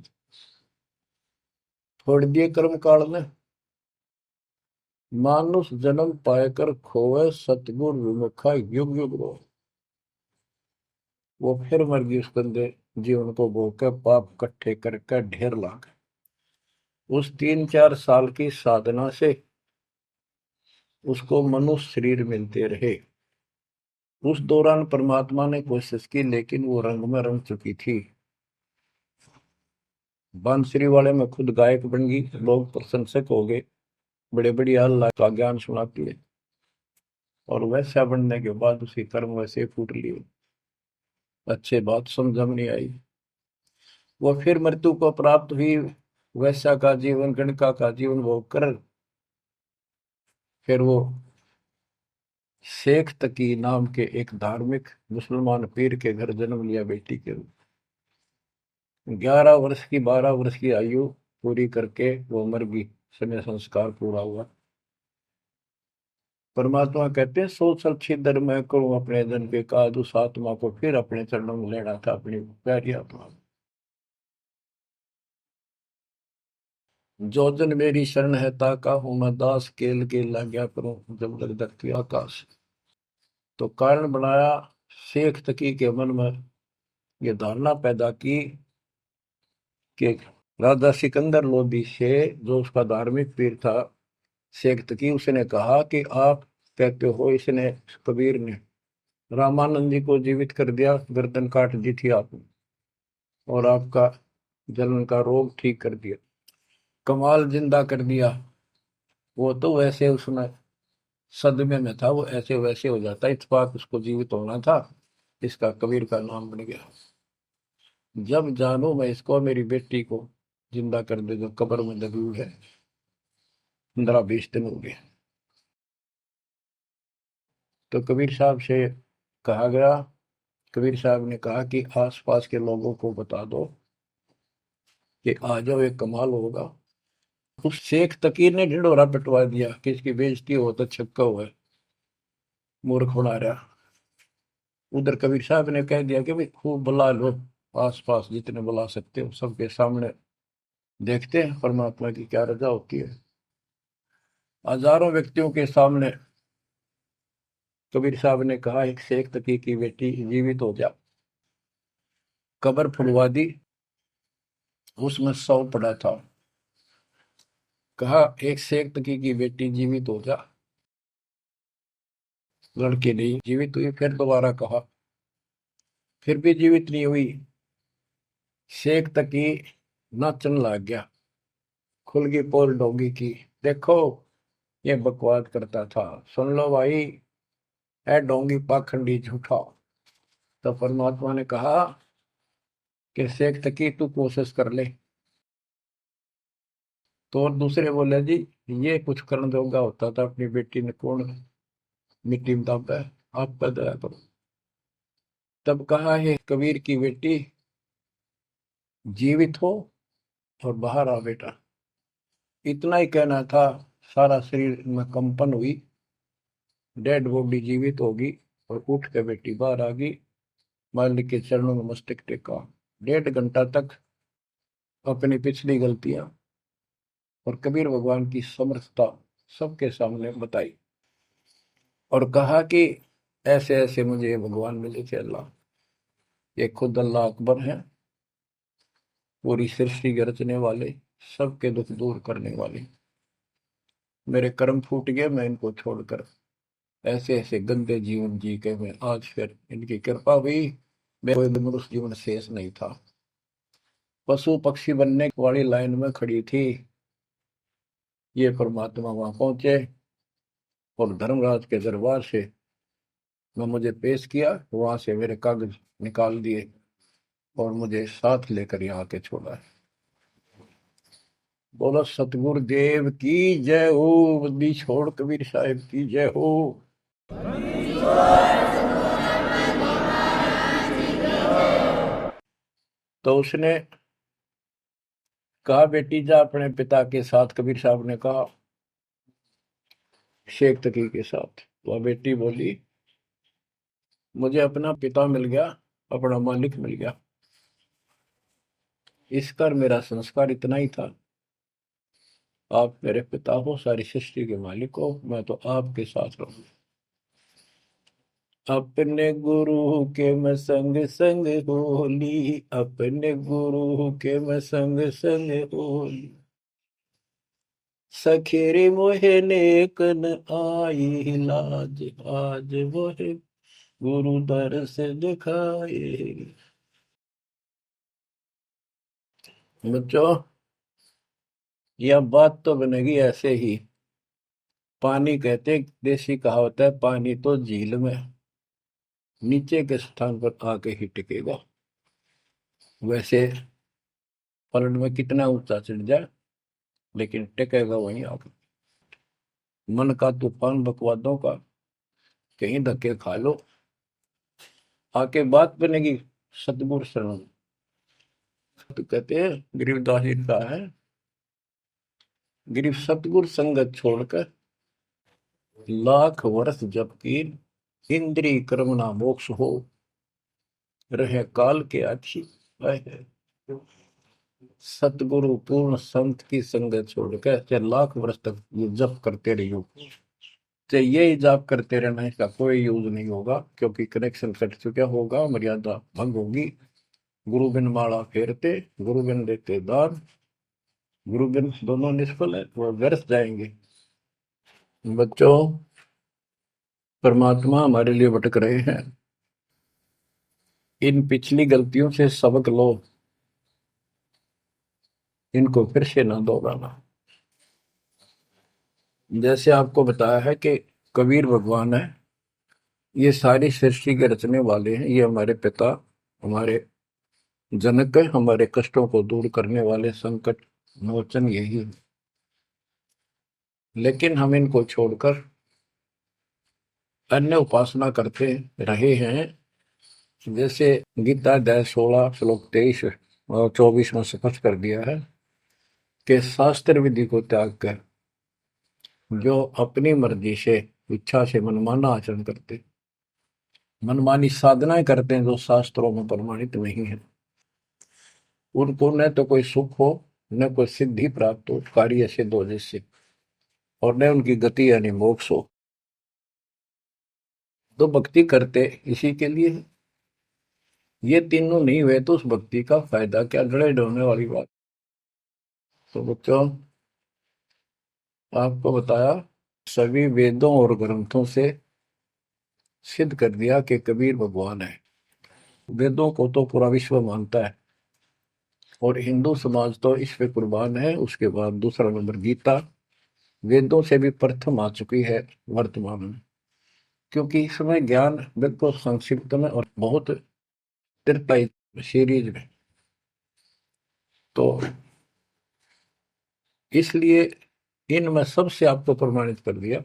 Speaker 1: छोड़ दिए कर्म काल में। मानुष जन्म पाकर खोए, सतगुर विमुखा युग युग रो। वो फिर मर गई उस गंदे जीवन को भोग कर, पाप इकट्ठे करके ढेर ला गए। उस 3-4 साल की साधना से उसको मनुष्य शरीर मिलते रहे। उस दौरान परमात्मा ने कोशिश की, लेकिन वो रंग में रंग चुकी थी। बांसुरी वाले में खुद गायक बन गई, लोग प्रशंसक हो गए, बड़े बड़ी अल्लाह का ज्ञान सुनाती है। और वैसा बनने के बाद उसी कर्म वैसे फूट लिए, अच्छे बात समझ में नहीं आई। वो फिर मृत्यु को प्राप्त हुई, वैसा का जीवन, गणका का जीवन भोग कर फिर वो शेख तकी नाम के एक धार्मिक मुसलमान पीर के घर जन्म लिया बेटी के रूप। 11 वर्ष की, 12 वर्ष की आयु पूरी करके वो मर गई, समय संस्कार पूरा हुआ। परमात्मा कहते हैं, सोचल छिदर मैं करूं अपने जन के काज, उस आत्मा को फिर अपने चरणों में लेना था, अपनी प्यारी आत्मा। जो जन मेरी शरण है ताका हूं मैं दास, केल के लाग्या करूं जब लग धरती आकाश। तो कारण बनाया, शेख तकी के मन में ये धारणा पैदा की कि राजा सिकंदर लोदी से, जो उसका धार्मिक पीर था शेख तकी, उसने कहा कि आप कहते हो इसने, कबीर ने रामानंद जी को जीवित कर दिया, गर्दन काट दी थी आपने, और आपका जलन का रोग ठीक कर दिया, कमाल जिंदा कर दिया। वो तो वैसे उसमें सदमे में था, वो ऐसे वैसे हो जाता, इत्तेफाक उसको जीवित होना था, इसका कबीर का नाम बन गया। जब जानू मैं इसको, मेरी बेटी को जिंदा कर दे जो कब्र में दबी हुई है, 15-20 दिन हो गए। तो कबीर साहब से कहा गया, कबीर साहब ने कहा कि आसपास के लोगों को बता दो कि आ जाओ, एक कमाल होगा। उस शेख तकीर ने ढिंढोरा पिटवा दिया कि इसकी बेइज्जती हो तो छक्का हुआ है, मूर्ख बना रहा। उधर कबीर साहब ने कह दिया कि भाई खूब बुला लो, आसपास जितने बुला सकते हो, सबके सामने देखते हैं परमात्मा की क्या रजा होती है। हजारों व्यक्तियों के सामने कबीर साहब ने कहा, एक शेख तकी की बेटी जीवित हो जा। कब्र खुलवा दी, उसमें 100 पड़ा था। कहा एक शेख तकी की बेटी जीवित हो जा, लड़की नहीं जीवित हुई। फिर दोबारा कहा, फिर भी जीवित नहीं हुई। शेख तकी नाचन लग गया, खुल गई पोल डोंगी की, देखो ये बकवाद करता था, सुन लो भाई, है डोंगी पाखंडी झूठा। तो परमात्मा ने कहा कि शेख तकी तू कोशिश कर ले। तो और दूसरे बोले, जी ये कुछ करने जोगा होता था, अपनी बेटी ने कौन मिट्टी में दाबा है, आप पर दया करो। तब कहा है कबीर की बेटी, जीवित हो और बाहर आ बेटा। इतना ही कहना था। सारा शरीर में कंपन हुई, डेड बॉडी जीवित होगी और उठ के बेटी बाहर आ गई। मालिक के चरणों में मस्तक टेका। 1.5 घंटा तक अपनी पिछली गलतियां और कबीर भगवान की समर्थता सबके सामने बताई और कहा कि ऐसे ऐसे मुझे ये भगवान मिले थे अल्लाह। ये खुद अल्लाह अकबर है, पूरी सृष्टि के रचने वाले, सबके दुख दूर करने वाले। मेरे कर्म फूट गए, मैं इनको छोड़कर ऐसे ऐसे गंदे जीवन जी के मैं आज फिर इनकी कृपा हुई, मैं कोई मनुष्य जीवन शेष नहीं था। पशु पक्षी बनने वाली लाइन में खड़ी थी। ये परमात्मा वहां पहुंचे और धर्मराज के दरबार से मैं मुझे पेश किया, वहां से मेरे कागज निकाल दिए और मुझे साथ लेकर यहाँ के छोड़ा है। बोलो सतगुरुदेव की जय हो, बद्दी छोड़ कबीर साहिब की जय हो। तो उसने कहा बेटी जा अपने पिता के साथ। कबीर साहब ने कहा शेख तकी के साथ। वह बेटी बोली मुझे अपना पिता मिल गया, अपना मालिक मिल गया। इस कर मेरा संस्कार इतना ही था। आप मेरे पिता हो, सारी सृष्टि के मालिक हो, मैं तो आपके साथ रहूं। अपने गुरु के मैं संग संग होली, अपने गुरु के मैं संग संग होली। सखेरे मोहे नेकन आई लाज, आज मोहे गुरु दर से दिखाए। बच्चों यह बात तो बनेगी ऐसे ही। पानी कहते, देसी कहावत है, पानी तो झील में नीचे के स्थान पर आके ही टिकेगा। वैसे पलट में कितना ऊंचा चढ़ जाए लेकिन टिकेगा वहीं आके। मन का तूफान बकवादों का, कहीं धक्के खा लो, आके बात बनेगी सतगुरु शरण। तो कहते हैं गरीबदास जी का है, गरीब सतगुरु संगत छोड़कर लाख वर्ष जबकि इंद्रिय कर्म ना मोक्ष हो, रहे काल के अच्छी। सतगुरु पूर्ण संत की संगत छोड़कर चाहे लाख वर्ष तक ये जप करते रहियो, चाहे ये जाप करते रहना, इसका कोई यूज नहीं होगा, क्योंकि कनेक्शन कट चुका होगा, मर्यादा भंग होगी। गुरु बिन माला फेरते, गुरु बिन देते दान, गुरु बिन दोनों निष्फल है, वो व्यर्थ जाएंगे। बच्चों परमात्मा हमारे लिए भटक रहे हैं। इन पिछली गलतियों से सबक लो, इनको फिर से ना दोहराना। जैसे आपको बताया है कि कबीर भगवान है, ये सारी सृष्टि के रचने वाले हैं, ये हमारे पिता, हमारे जनक है, हमारे कष्टों को दूर करने वाले, संकट मोचन यही है। लेकिन हम इनको छोड़कर अन्य उपासना करते रहे हैं। जैसे गीता अध्याय 16 श्लोक 23 और 24 में स्पष्ट कर दिया है कि शास्त्र विधि को त्याग कर जो अपनी मर्जी से, इच्छा से मनमाना आचरण करते, मनमानी साधनाएं करते हैं जो शास्त्रों में प्रमाणित नहीं है, उनको न तो कोई सुख हो, न कोई सिद्धि प्राप्त हो, कार्य सिद्ध हो जिससे, और न उनकी गति यानी मोक्ष हो। तो भक्ति करते इसी के लिए है। ये तीनों नहीं हुए तो उस भक्ति का फायदा क्या, लड़ाई ढोने वाली बात। तो बच्चों आपको बताया, सभी वेदों और ग्रंथों से सिद्ध कर दिया कि कबीर भगवान है। वेदों को तो पूरा विश्व मानता है और हिंदू समाज तो इस पे कुर्बान है। उसके बाद दूसरा नंबर गीता, वेदों से भी प्रथम आ चुकी है वर्तमान में, क्योंकि इसमें ज्ञान बिल्कुल संक्षिप्त में और बहुत तिरपाई सीरीज में। तो इसलिए इनमें सबसे आपको प्रमाणित कर दिया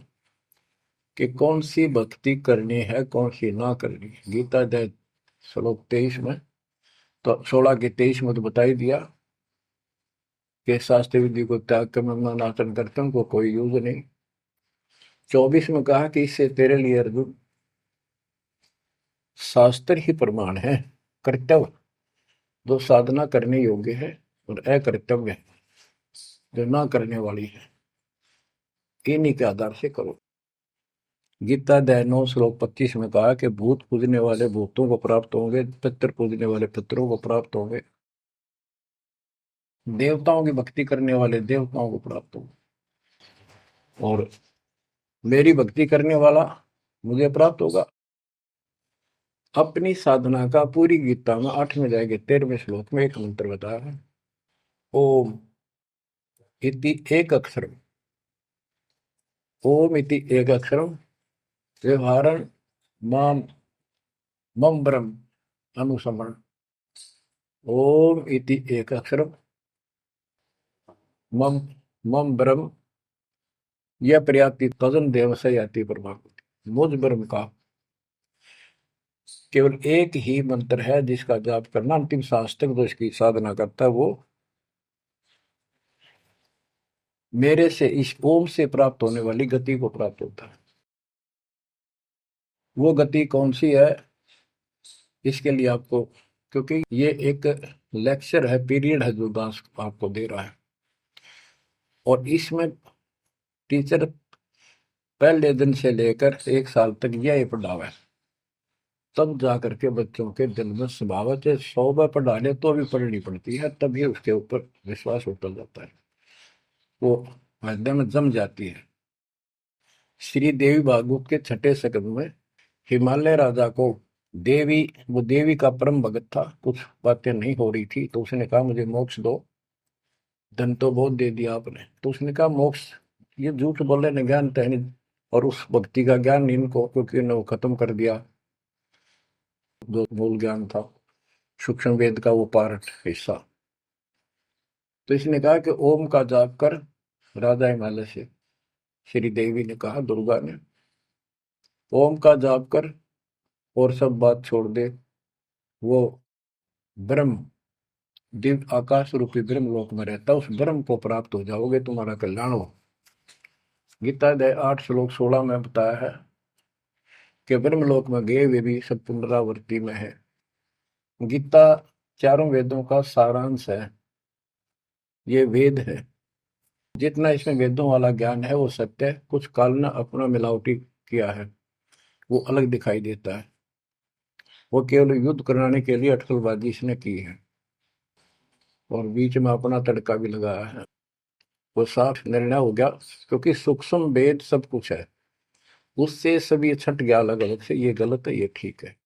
Speaker 1: कि कौन सी भक्ति करनी है, कौन सी ना करनी है। गीता अध्याय श्लोक 23 में तो 16 के 23 में तो बता ही दिया कि शास्त्र विधि को त्याग कर मैं आचरण करता हूँ, को कोई यूज नहीं। 24 में कहा कि इससे तेरे लिए अर्जुन शास्त्र ही प्रमाण है, कर्तव्य जो साधना करने योग्य है और अकर्तव्य जो ना करने वाली है, इन्हीं के आधार से करो। गीता अध्याय 9 श्लोक 25 में कहा कि भूत पूजने वाले भूतों को प्राप्त होंगे, पितर पूजने वाले पितरों को प्राप्त होंगे, देवताओं की भक्ति करने वाले देवताओं को प्राप्त होंगे, और मेरी भक्ति करने वाला मुझे प्राप्त होगा। अपनी साधना का पूरी गीता में 8वें अध्याय के 13वें श्लोक में एक मंत्र बताया है, ओम इति एक अक्षरम, ओम इति एक अक्षरम व्यवहारण माम मम ब्रह्म अनुसमरण। ओम इति एक अक्षरम मम मम ब्रह्म यह प्रयाति तजन देव से याति प्रभाव। मुझ ब्रह्म का केवल एक ही मंत्र है जिसका जाप करना अंतिम सांस तक जो इसकी साधना करता है वो मेरे से इस ओम से प्राप्त होने वाली गति को प्राप्त होता है। वो गति कौन सी है, इसके लिए आपको, क्योंकि ये एक लेक्चर है, पीरियड है जो दास आपको दे रहा है, और इसमें टीचर पहले दिन से लेकर 1 साल तक यह पढ़ावा है, तब जाकर के बच्चों के दिल में स्वभावत है 100 बार पढ़ा ले तो भी पढ़नी पड़ती है, तभी उसके ऊपर विश्वास उतर जाता है, वो हृदय में जम जाती है। श्री देवी भागवत के 6ठे स्कंद में हिमालय राजा को वो देवी का परम भगत था, कुछ बातें नहीं हो रही थी, तो उसने कहा मुझे मोक्ष दो, धन तो बहुत दे दिया आपने, तो उसने कहा मोक्ष, ये झूठ बोले न ज्ञान तहनी, और उस भक्ति का ज्ञान इनको, क्योंकि उन्होंने वो खत्म कर दिया जो मूल ज्ञान था, सूक्ष्म वेद का वो पार्ट हिस्सा। तो इसने कहा कि ओम का जाप कर, राजा हिमालय से श्री देवी ने कहा, दुर्गा ने, ओम का जाप कर और सब बात छोड़ दे, वो ब्रह्म दिव्य आकाश रूपी ब्रह्म लोक में रहता, उस ब्रह्म को प्राप्त हो जाओगे, तुम्हारा कल्याण हो। गीता अध्याय 8 श्लोक 16 में बताया है कि ब्रह्म लोक में गए वे भी सब पुनरावृत्ति में है। गीता चारों वेदों का सारांश है, ये वेद है, जितना इसमें वेदों वाला ज्ञान है वो सत्य है, कुछ काल ने अपना मिलावटी किया है, वो अलग दिखाई देता है, वो केवल युद्ध कराने के लिए अटकलबाजी इसने की है, और बीच में अपना तड़का भी लगाया है। वो साफ निर्णय हो गया, क्योंकि सूक्ष्म वेद सब कुछ है, उससे सभी छट गया अलग अलग से, ये गलत है ये ठीक है।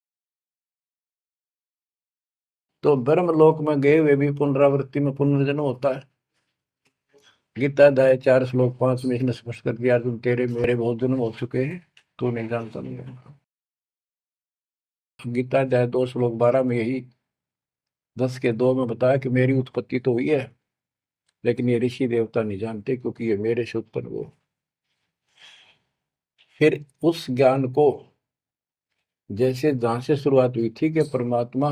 Speaker 1: तो ब्रह्म लोक में गए वे भी पुनरावृत्ति में पुनर्जन्म होता है। गीता अध्याय 4 श्लोक 5 में इसने स्पष्ट कर दिया, अर्जुन तेरे मेरे बहुत जन्म हो चुके हैं, तू नहीं जानता नहीं। गीता अध्याय 2 श्लोक 12 में यही 10 के 2 में बताया कि मेरी उत्पत्ति तो हुई है, लेकिन ये ऋषि देवता नहीं जानते, क्योंकि ये मेरे से उत्पन्न हुए। फिर उस ज्ञान को, जैसे जहां से शुरुआत हुई थी कि परमात्मा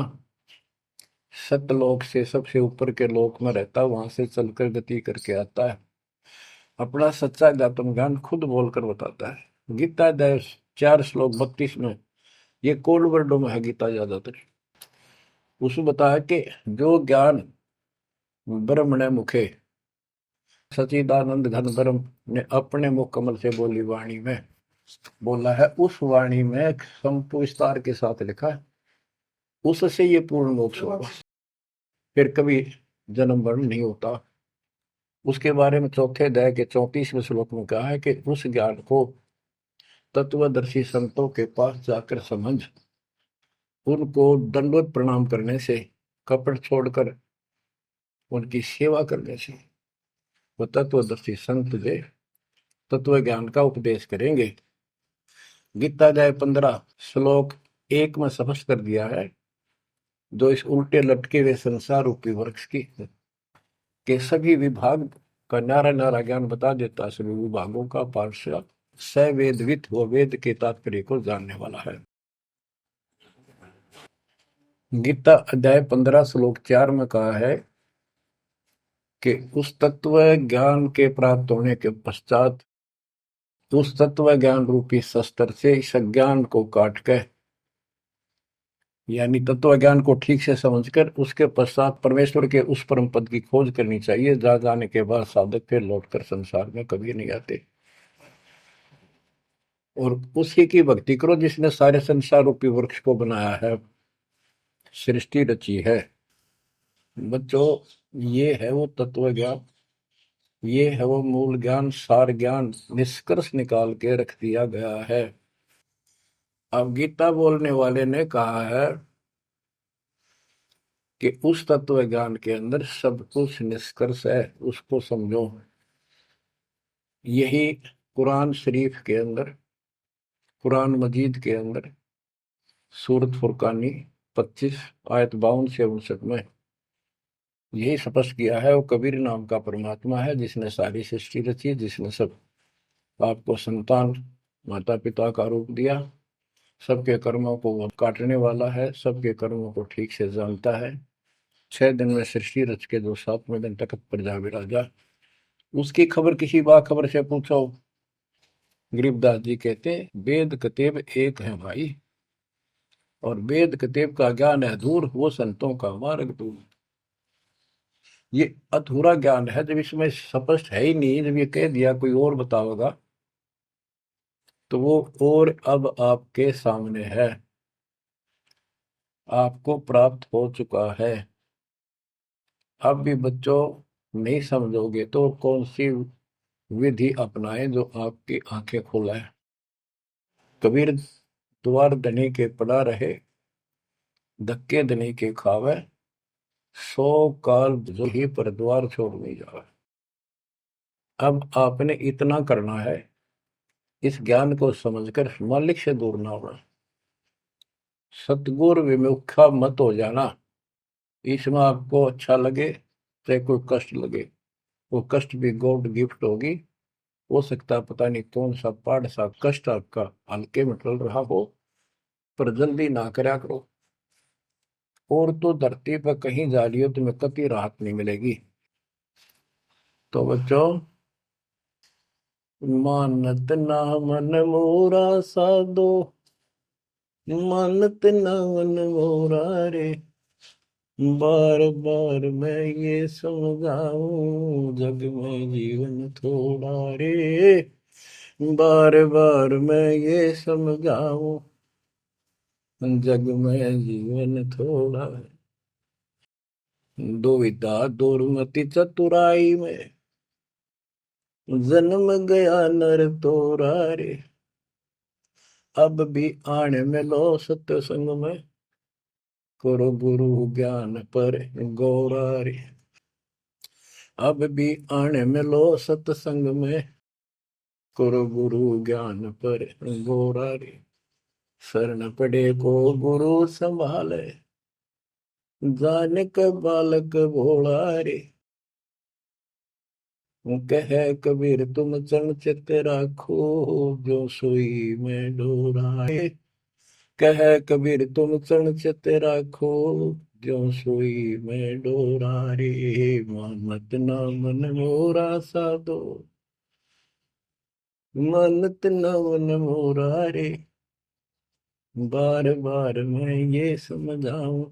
Speaker 1: सतलोक से सबसे ऊपर के लोक में रहता, वहां से चलकर गति करके आता है, अपना सच्चा अध्यात्म ज्ञान खुद बोलकर बताता है। गीता अध्याय 4 श्लोक 32 में, ये कोड वर्डों में है गीता ज्यादातर, उसमें बताया कि जो ज्ञान ब्रह्मणे मुखे सचिदानंद घन ब्रह्म ने अपने मुख कमल से बोली वाणी में बोला है, उस वाणी में संपूर्ण विस्तार के साथ लिखा है, उससे ये पूर्ण मोक्ष होगा, फिर कभी जन्म मरण नहीं होता। उसके बारे में चौथे अध्याय के 34वें श्लोक में कहा है कि उस ज्ञान को तत्वदर्शी संतों के पास जाकर समझ, उनको दंडवत प्रणाम करने से, कपट छोड़कर उनकी सेवा करने से वो तत्वदर्शी संत जो तत्व ज्ञान का उपदेश करेंगे। गीता अध्याय 15 श्लोक 1 में स्पष्ट कर दिया है, जो इस उल्टे लटके हुए संसार रूपी वृक्ष की के सभी विभाग का नारा नारा ज्ञान बता देता, सभी विभागों का पार्षद सवेदवित वो वेद के तात्पर्य को जानने वाला है। गीता अध्याय 15 श्लोक 4 में कहा है कि उस तत्व ज्ञान के प्राप्त होने के पश्चात उस तत्व ज्ञान रूपी शस्त्र से इस अज्ञान को काट कर, यानी तत्व ज्ञान को ठीक से समझकर उसके पश्चात परमेश्वर के उस परम पद की खोज करनी चाहिए, जहां जाने के बाद साधक फिर लौटकर संसार में कभी नहीं आते। और उसी की भक्ति करो जिसने सारे संसार रूपी वृक्ष को बनाया है, सृष्टि रची है। बच्चों, ये है वो तत्व ज्ञान, ये है वो मूल ज्ञान, सार ज्ञान निष्कर्ष निकाल के रख दिया गया है। अब गीता बोलने वाले ने कहा है कि उस तत्व ज्ञान के अंदर सब कुछ निष्कर्ष है, उसको समझो। यही कुरान शरीफ के अंदर, कुरान मजीद के अंदर सूरत फुरकानी 25 आयत 52 से 59 में यही स्पष्ट किया है। वो कबीर नाम का परमात्मा है जिसने सारी सृष्टि रची, जिसने सब आपको संतान माता पिता का रूप दिया, सबके कर्मों को वो काटने वाला है, सबके कर्मों को ठीक से जानता है। 6 दिन में सृष्टि रच के जो 7वें दिन तखत पर जा विराजा, उसकी खबर किसी बाखबर से पूछो। गरीबदास जी कहते वेद कतेब एक है भाई, और वेद कतेब का ज्ञान है दूर, वो संतों का मार्ग दूर। ये अधूरा ज्ञान है, जब इसमें स्पष्ट है ही नहीं, जब ये कह दिया कोई और बताओगा तो वो और अब आपके सामने है, आपको प्राप्त हो चुका है। अब भी बच्चों नहीं समझोगे तो कौन सी विधि अपनाए जो आपकी आंखें खोले। कबीर द्वार धनी के पड़ा रहे, धक्के धनी के खावे, 100 काल जो ही पर द्वार छोड़ नहीं जावे। अब आपने इतना करना है, इस ज्ञान को समझकर मालिक से दूर ना होना, सतगुरु विमुखा मत हो जाना। इसमें आपको अच्छा लगे चाहे कोई कष्ट लगे, वो कष्ट भी गॉड गिफ्ट होगी। हो सकता है पता नहीं कौन सा पाड़ सा कष्ट आपका हल्के में टल रहा हो, पर जल्दी ना करा करो। और तो धरती पर कहीं जा रही हो तुम्हें कभी राहत नहीं मिलेगी। तो बच्चों, मानत ना मन मोरा साधो, मानत ना मन मोरा रे, बार बार मैं ये समझाऊं जग में जीवन थोड़ा रे, बार बार मैं ये समझाऊं जग में जीवन थोड़ा। दुविधा दुर्मति चतुराई में जन्म गया नर तोरा रे, अब भी आने में लो सत्संग में, करो गुरु ज्ञान पर गौरा रे। अब भी आने में लो सत्संग में, करो गुरु ज्ञान पर गौरा रे। शरण पड़े को गुरु संभाले, जाने का बालक भोला रे। कह कबीर तुम चरण चित राखो, जो सोई में डोराए। कह कबीर तुम चरण चित राखो, जो सोई में डोरा रे। मानत ना मन मोरा साधो, मानत ना मन मोरा रे, बार बार मैं ये समझाऊं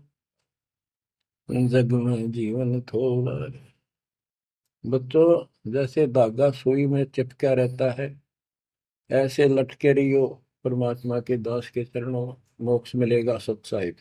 Speaker 1: जग में जीवन थोड़ा रे। बच्चों, जैसे धागा सुई में चिपका रहता है, ऐसे लटके रहियो परमात्मा के दास के चरणों, मोक्ष मिलेगा सत साहिब।